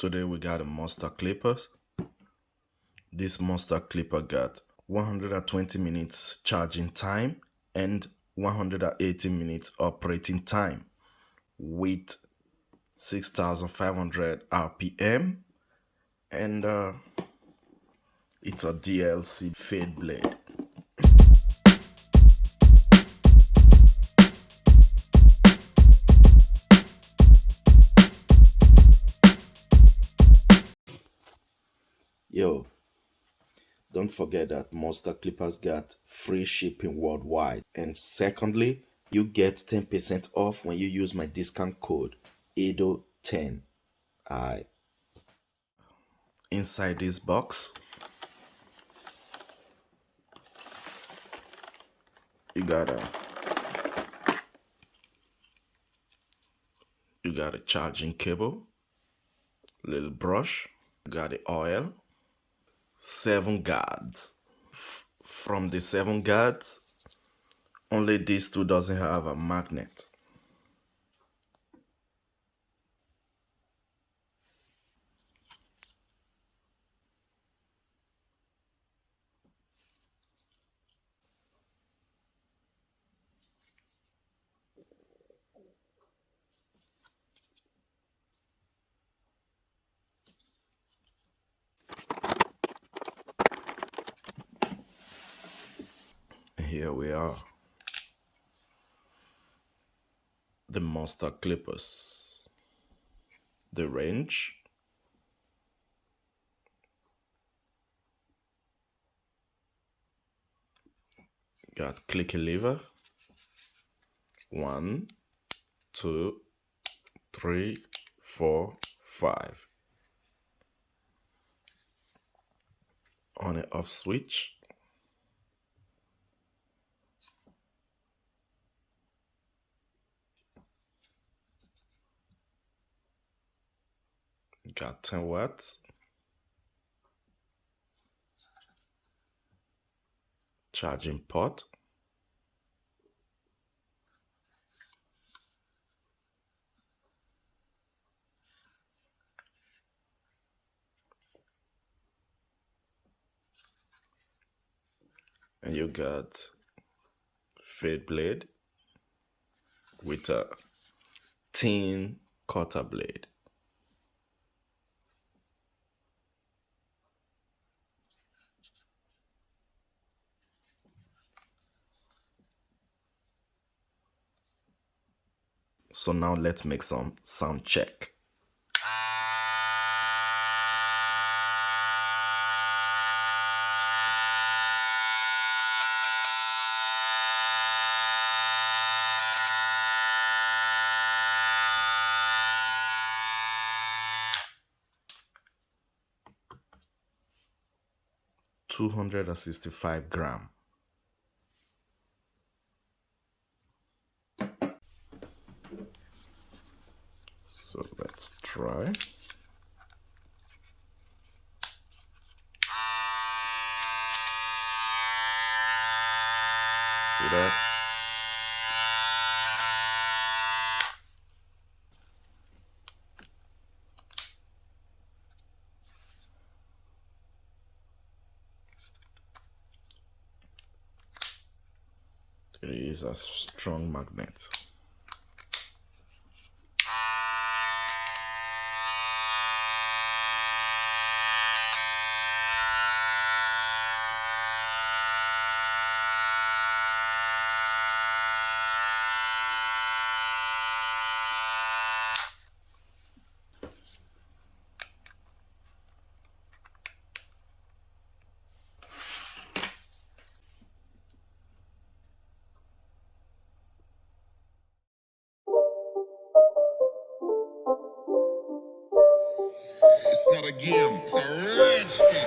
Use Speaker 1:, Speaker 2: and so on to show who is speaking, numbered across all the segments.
Speaker 1: Today we got a Monsterclippers. This Monster Clipper got 120 minutes charging time and 180 minutes operating time with 6,500 RPM, and it's a DLC fade blade. Yo, don't forget that Monsterclippers got free shipping worldwide. And secondly, you get 10% off when you use my discount code ADO10. Inside this box, you got a charging cable, little brush, you got the oil, 7 guards. From the 7 guards, only these two doesn't have a magnet. And here we are, the Monsterclippers. The range, got clicky lever, 1, 2, 3, 4, 5. On and off switch. Got 10 watts. Charging port. And you got fade blade with a thin cutter blade. So now let's make some sound check. $265. So let's try. See that? It is a strong magnet.
Speaker 2: It's not a game, it's a rich thing.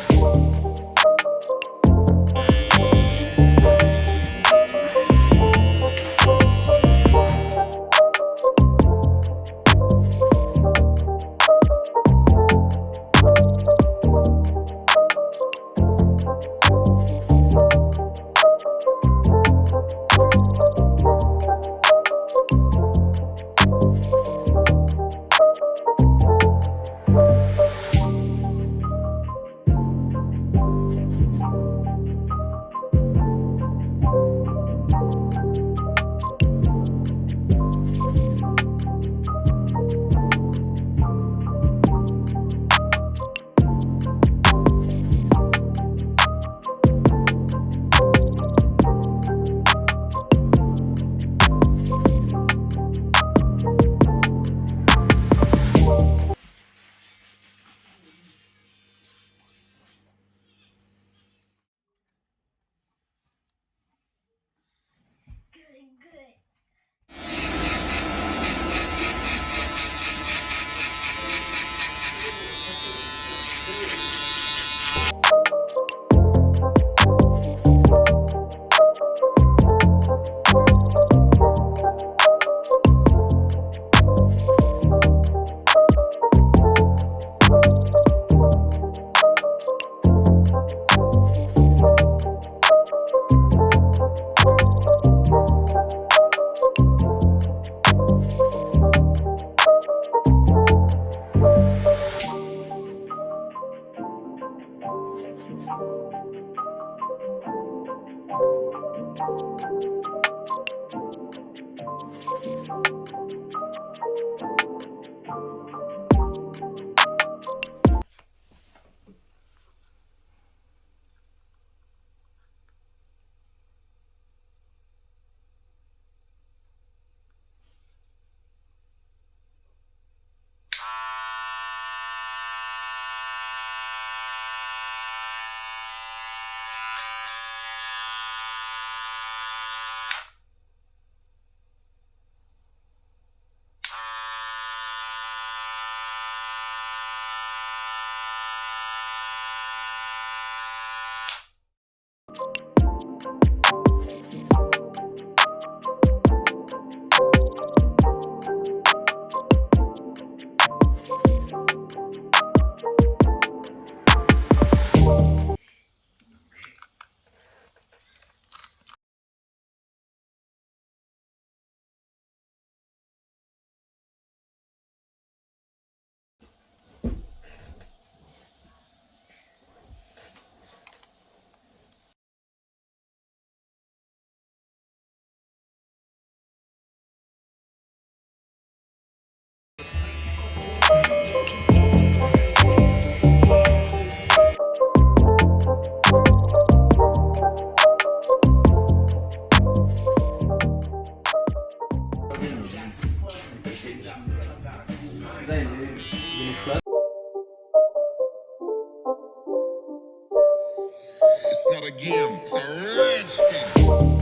Speaker 2: It's not a game, it's a rich thing.